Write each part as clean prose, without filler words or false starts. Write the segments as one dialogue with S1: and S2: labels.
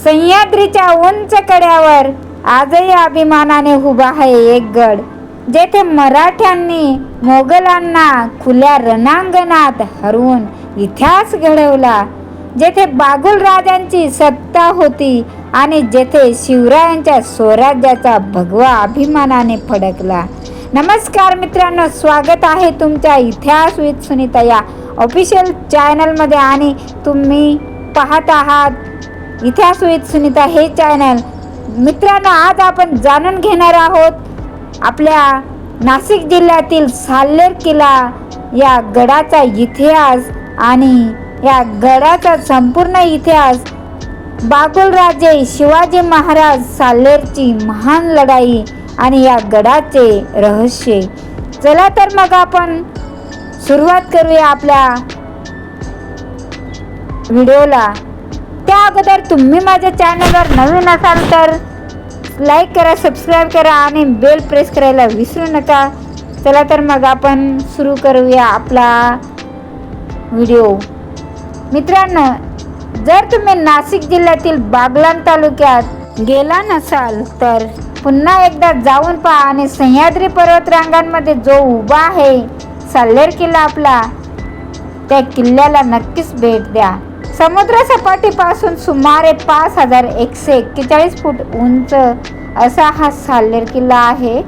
S1: सह्याद्रीच्या उंच कड्यावर आजही अभिमानाने उभा आहे एक गड, जेथे मराठ्यांनी मोगलांना खुल्या रणांगणात हरवून इतिहास घडवला, जेथे बागुल राजांची सत्ता होती आणि जेथे शिवरायांच्या स्वराज्याचा भगवा अभिमानाने फडकला. नमस्कार मित्रांनो, स्वागत आहे तुमच्या इतिहास विथ सुनीता या ऑफिशियल चॅनलमध्ये आणि तुम्ही पाहत आहात इतिहास विथ सुनीता हे चॅनल. मित्रांनो, आज आपण जाणून घेणार आहोत आपल्या नाशिक जिल्ह्यातील साल्हेर किल्ला या गडाचा इतिहास आणि या गडाचा संपूर्ण इतिहास, बागुलराजे शिवाजी महाराज साल्हेरची महान लढाई आणि या गडाचे रहस्य. चला तर मग आपण सुरुवात करूया आपल्या व्हिडिओला. त्या अगोदर तुम्ही माझ्या चॅनलवर नवीन असाल तर लाईक करा, सबस्क्राईब करा आणि बेल प्रेस करायला विसरू नका. चला तर मग आपण सुरू करूया आपला व्हिडिओ. मित्रांनो, जर तुम्ही नाशिक जिल्ह्यातील बागलाण तालुक्यात गेला नसाल तर पुन्हा एकदा जाऊन पहा आणि सह्याद्री पर्वतरांगांमध्ये जो उभा आहे साल्हेर किल्ला आपला, त्या किल्ल्याला नक्कीच भेट द्या. समुद्र सपाटीपासून सुमारे 5141 फूट उंच असा हा साल्हेर किल्ला आहे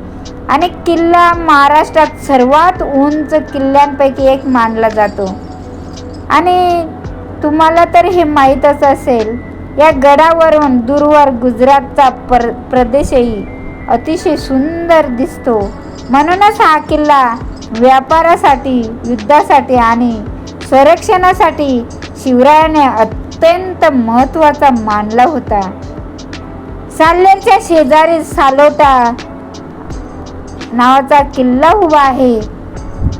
S1: आणि किल्ला महाराष्ट्रात सर्वात उंच किल्ल्यांपैकी एक मानला जातो. आणि तुम्हाला तर हे माहीतच असेल, या गडावरून दूरवर गुजरातचा प्रदेशही अतिशय सुंदर दिसतो. म्हणूनच हा किल्ला व्यापारासाठी, युद्धासाठी आणि संरक्षणासाठी शिवरायाने अत्यंत महत्त्वाचा मानला होता. साल्हेरच्या शेजारी सालोटा नावाचा किल्ला उभा आहे,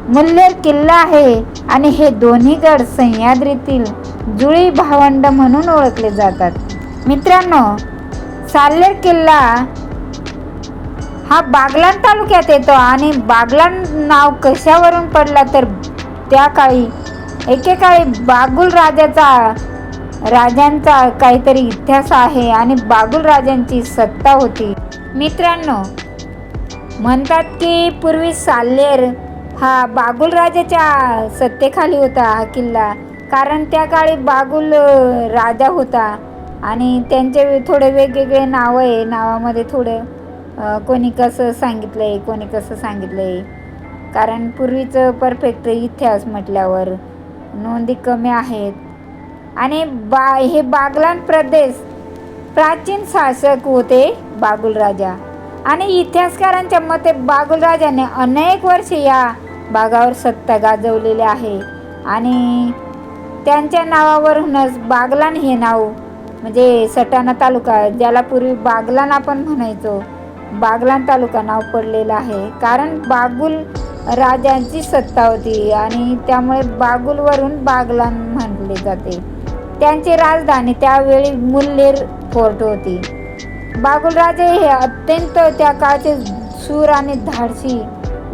S1: मुल्हेर किल्ला आहे आणि हे दोन्ही गड सह्याद्रीतील जुळी भावंड म्हणून ओळखले जातात. मित्रांनो, साल्हेर किल्ला हा बागलाण तालुक्यात येतो आणि बागलाण नाव कशावरून पडला तर त्या काळी एकेकाळी बागुल राजांचा काहीतरी इतिहास आहे आणि बागुल राजांची सत्ता होती. मित्रांनो, म्हणतात की पूर्वी साल्हेर हा बागुल राजाच्या सत्तेखाली होता हा किल्ला, कारण त्या काळी बागुल राजा होता आणि त्यांचे थोडे वेगवेगळे नाव आहे. नावामध्ये थोडे कोणी कसं सांगितलंय, कोणी कसं सांगितलंय, कारण पूर्वीचं परफेक्ट इतिहास म्हटल्यावर नोंदी कमी आहेत. आणि हे बागलाण प्रदेश प्राचीन शासक होते बागुल राजा आणि इतिहासकारांच्या मते बागुल राजाने अनेक वर्षे या भागावर सत्ता गाजवलेली आहे आणि त्यांच्या नावावरूनच बागलाण हे नाव, म्हणजे सटाणा तालुका ज्याला पूर्वी बागलाण आपण म्हणायचो, बागलाण तालुका नाव पडलेलं आहे. कारण बागुल राजांची सत्ता होती आणि त्यामुळे बागुलवरून बागलाण म्हटले जाते. त्यांची राजधानी त्यावेळी मुल्हेर फोर्ट होती. बागुलराजे हे अत्यंत त्या काळचे शूर आणि धाडसी,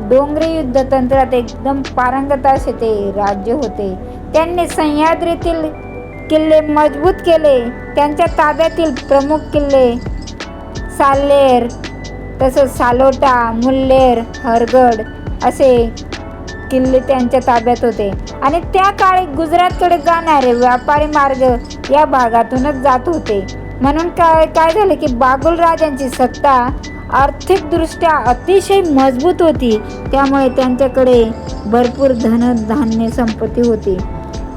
S1: डोंगरी युद्धतंत्रात एकदम पारंगत असे ते राज्य होते. त्यांनी सह्याद्रीतील किल्ले मजबूत केले. त्यांच्या ताब्यातील प्रमुख किल्ले साल्हेर, तसंच सालोटा, मुल्हेर, हरगड असे किल्ले त्यांच्या ताब्यात होते. आणि त्या काळी गुजरातकडे जाणारे व्यापारी मार्ग या भागातूनच जात होते. म्हणून काय झालं की बागुल राजांची सत्ता आर्थिकदृष्ट्या अतिशय मजबूत होती. त्यामुळे त्यांच्याकडे भरपूर धनधान्य संपत्ती होती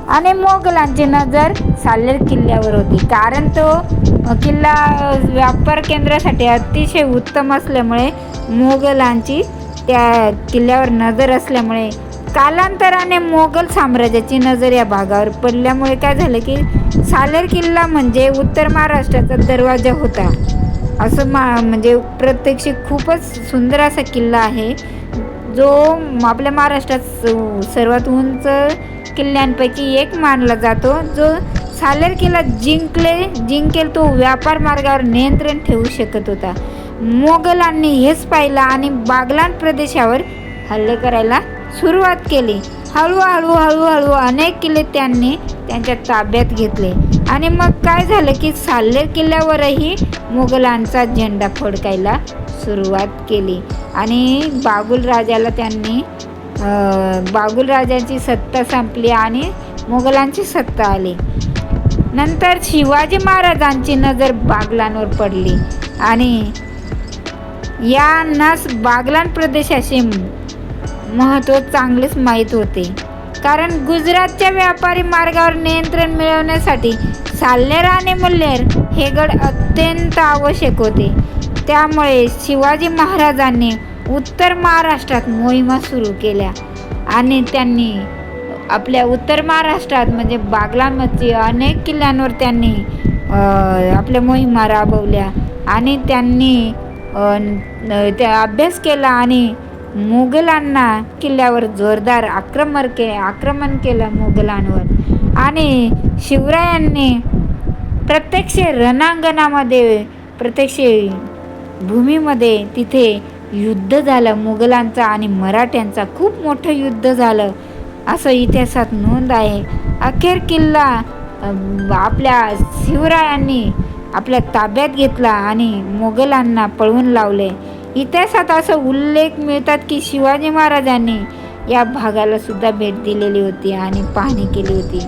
S1: आणि मोगलांची नजर साल्हेर किल्ल्यावर होती, कारण तो किल्ला व्यापार केंद्रासाठी अतिशय उत्तम असल्यामुळे मोगलांची त्या किल्ल्यावर नजर असल्यामुळे कालांतराने मोगल साम्राज्याची नजर या भागावर पडल्यामुळे काय झालं की साल्हेर किल्ला म्हणजे उत्तर महाराष्ट्राचा दरवाजा होता असं म्हणजे प्रत्यक्ष खूपच सुंदर असा किल्ला आहे, जो आपल्या महाराष्ट्रात सर्वात उंच किल्ल्यांपैकी एक मानला जातो. जो साल्हेर किल्ला जिंकेल तो व्यापार मार्गावर नियंत्रण ठेवू शकत होता. मोगलांनी हेच पाहिलं आणि बागलाण प्रदेशावर हल्ले करायला सुरुवात केली. हळूहळू अनेक किल्ले त्यांनी त्यांच्या ताब्यात घेतले आणि मग काय झालं की साल्हेर किल्ल्यावरही मुघलांचा झेंडा फडकायला सुरुवात केली आणि बागुल राजाची सत्ता संपली आणि मुघलांची सत्ता आली. नंतर शिवाजी महाराजांची नजर बागलांवर पडली आणि यांना बागलान प्रदेशाचे महत्त्व चांगलेच माहीत होते, कारण गुजरातच्या व्यापारी मार्गावर नियंत्रण मिळवण्यासाठी साल्हेर आणि मुल्हेर हे गड अत्यंत आवश्यक होते. त्यामुळे शिवाजी महाराजांनी उत्तर महाराष्ट्रात मोहिमा सुरू केल्या आणि त्यांनी आपल्या उत्तर महाराष्ट्रात म्हणजे बागलांमध्ये अनेक किल्ल्यांवर त्यांनी आपल्या मोहिमा राबवल्या आणि त्यांनी त्या अभ्यास केला आणि मुघलांना किल्ल्यावर जोरदार आक्रमण केलं मुघलांवर. आणि शिवरायांनी प्रत्यक्ष रणांगणामध्ये प्रत्यक्ष भूमीमध्ये तिथे युद्ध झालं मुघलांचा आणि मराठ्यांचा, खूप मोठं युद्ध झालं असं इतिहासात नोंद आहे. अखेर किल्ला आपल्या शिवरायांनी आपल्या ताब्यात घेतला आणि मुघलांना पळवून लावले. इतिहासात असं उल्लेख मिळतात की शिवाजी महाराजांनी या भागाला सुद्धा भेट दिलेली होती आणि पाहणी केली होती.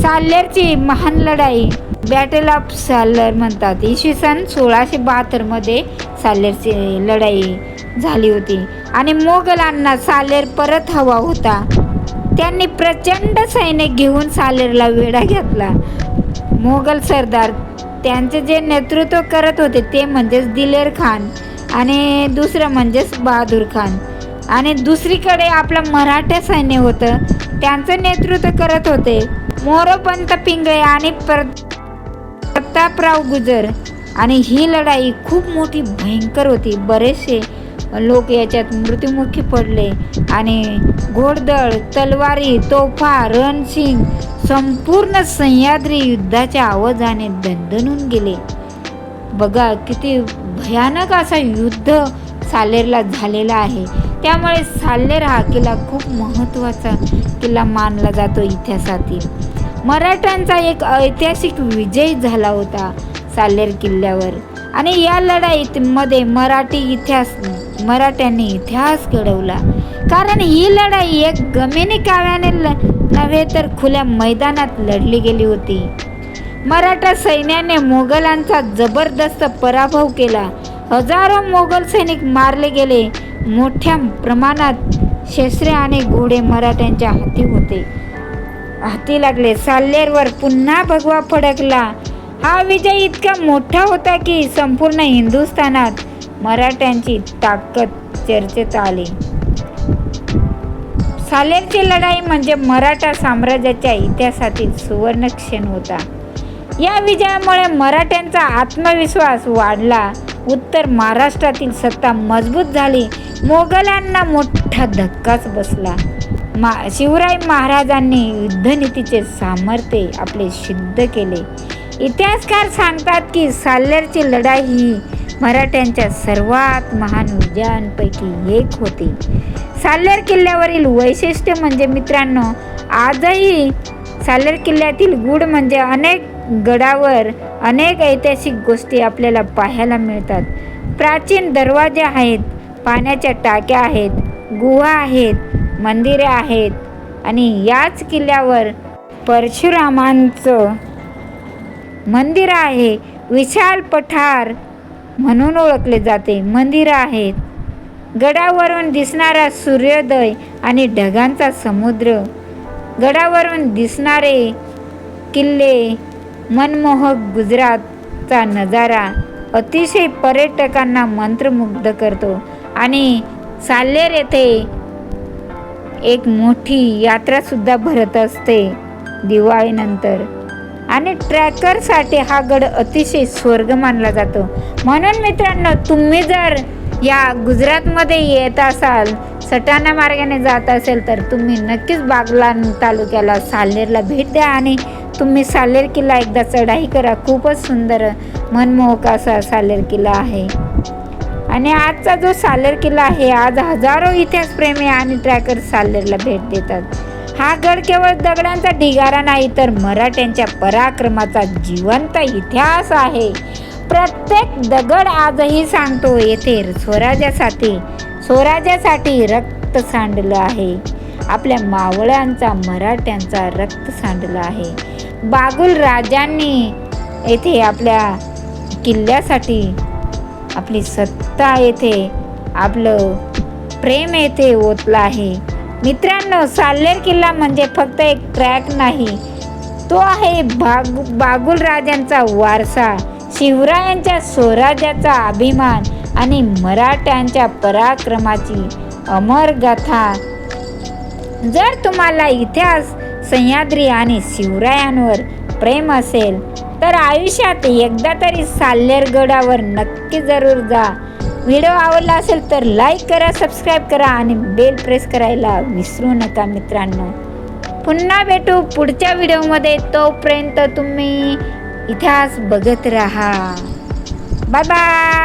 S1: साल्हेरची महान लढाई बॅटल ऑफ साल्हेर म्हणतात. इसवी सन 1672 साल्हेरची लढाई झाली होती आणि मोगलांना साल्हेर परत हवा होता. त्यांनी प्रचंड सैन्य घेऊन साल्हेरला वेढा घेतला. मोगल सरदार त्यांचे जे नेतृत्व करत होते ते म्हणजेच दिलेर खान आणि दुसरं म्हणजेच बहादूर खान आणि दुसरीकडे आपलं मराठा सैन्य होतं, त्यांचं नेतृत्व करत होते मोरोपंत पिंगळे आणि प्रतापराव गुजर. आणि ही लढाई खूप मोठी भयंकर होती. बरेचसे लोक याच्यात मृत्युमुखी पडले आणि घोडदळ, तलवारी, तोफा, रणशिंग संपूर्ण सह्याद्री युद्धाच्या आवाजाने दणदणून गेले. बघा किती भयानक असा युद्ध साल्हेरला झालेला आहे. त्यामुळे साल्हेर हा किल्ला खूप महत्त्वाचा किल्ला मानला जातो इतिहासातील. मराठ्यांचा एक ऐतिहासिक विजय झाला होता साल्हेर किल्ल्यावर आणि या लढाईमध्ये मराठ्यांनी इतिहास घडवला, कारण ही लढाई एक गमेनी काव्याने नव्हे तर खुल्या मैदानात लढली गेली होती. मराठा सैन्याने मोगलांचा जबरदस्त पराभव केला. हजारो मोगल सैनिक मारले गेले. मोठ्या प्रमाणात शस्त्रे आणि घोडे मराठ्यांच्या हाती लागले. साल्हेरवर पुन्हा भगवा फडकला. हा विजय इतका मोठा होता की संपूर्ण हिंदुस्थानात मराठ्यांची ताकद चर्चेत आली. साल्हेरची लढाई म्हणजे मराठा साम्राज्याच्या इतिहासातील सुवर्ण क्षण होता. या विजयामुळे मराठ्यांचा आत्मविश्वास वाढला. उत्तर महाराष्ट्रातील सत्ता मजबूत झाली. मोगलांना मोठा धक्काच बसला. शिवराय महाराजांनी युद्धनीतीचे सामर्थ्य आपले सिद्ध केले. इतिहासकार सांगतात की साल्हेरची लढाई ही मराठ्यांच्या सर्वात महान विजयांपैकी एक होती. साल्हेर किल्ल्यावरील वैशिष्ट्य म्हणजे मित्रांनो, आजही साल्हेर किल्ल्यातील गूढ म्हणजे अनेक गडावर अनेक ऐतिहासिक गोष्टी आपल्याला पाहायला मिळतात. प्राचीन दरवाजे आहेत, पाण्याच्या टाक्या आहेत, गुहा आहेत, मंदिरे आहेत आणि याच किल्ल्यावर परशुरामांचं मंदिर आहे. विशाल पठार म्हणून ओळखले जाते. मंदिरं आहेत. गडावरून दिसणारा सूर्योदय आणि ढगांचा समुद्र, गडावरून दिसणारे किल्ले, मनमोहक गुजरातचा नजारा अतिशय पर्यटकांना मंत्रमुग्ध करतो. आणि साल्हेर येथे एक मोठी यात्रासुद्धा भरत असते दिवाळीनंतर आणि ट्रॅकरसाठी हा गड अतिशय स्वर्ग मानला जातो. म्हणून मित्रांनो, तुम्ही जर या गुजरातमध्ये येत असाल, सटाणा मार्गाने जात असेल तर तुम्ही नक्कीच बागलाण तालुक्याला साल्हेरला भेट द्या आणि तुम्ही साल्हेर किल्ला एकदा चढाई करा. खूपच सुंदर मनमोहक असा साल्हेर किल्ला आहे. आणि आजचा जो साल्हेर किल्ला आहे, आज हजारो इतिहासप्रेमी आणि ट्रॅकर साल्हेरला भेट देतात. हा गड केवळ दगडांचा ढिगारा नाही तर मराठ्यांच्या पराक्रमाचा जिवंत इतिहास आहे. प्रत्येक दगड आजही सांगतो येथे स्वराज्यासाठी रक्त सांडलं आहे. आपल्या मावळ्यांचा मराठ्यांचा रक्त सांडलं आहे. बागुल राजांनी येथे आपल्या किल्ल्यासाठी आपली सत्ता येथे आपलं प्रेम येथे ओतलं आहे. मित्रांनो, साल्हेर किल्ला म्हणजे फक्त एक ट्रॅक नाही, तो आहे बागुल राजांचा वारसा, शिवरायांच्या स्वराज्याचा अभिमान आणि मराठ्यांच्या पराक्रमाची अमर गाथा. जर तुम्हाला इतिहास, सह्याद्री आणि शिवरायांवर प्रेम असेल तर आयुष्यात एकदा तरी साल्हेर गडावर नक्की जरूर जा. व्हिडिओ आवडला असेल तर लाईक करा, सबस्क्राईब करा आणि बेल प्रेस करायला विसरू नका मित्रांनो. पुन्हा भेटू पुढच्या व्हिडिओमध्ये. तोपर्यंत तुम्ही इतिहास बघत राहा. Bye bye.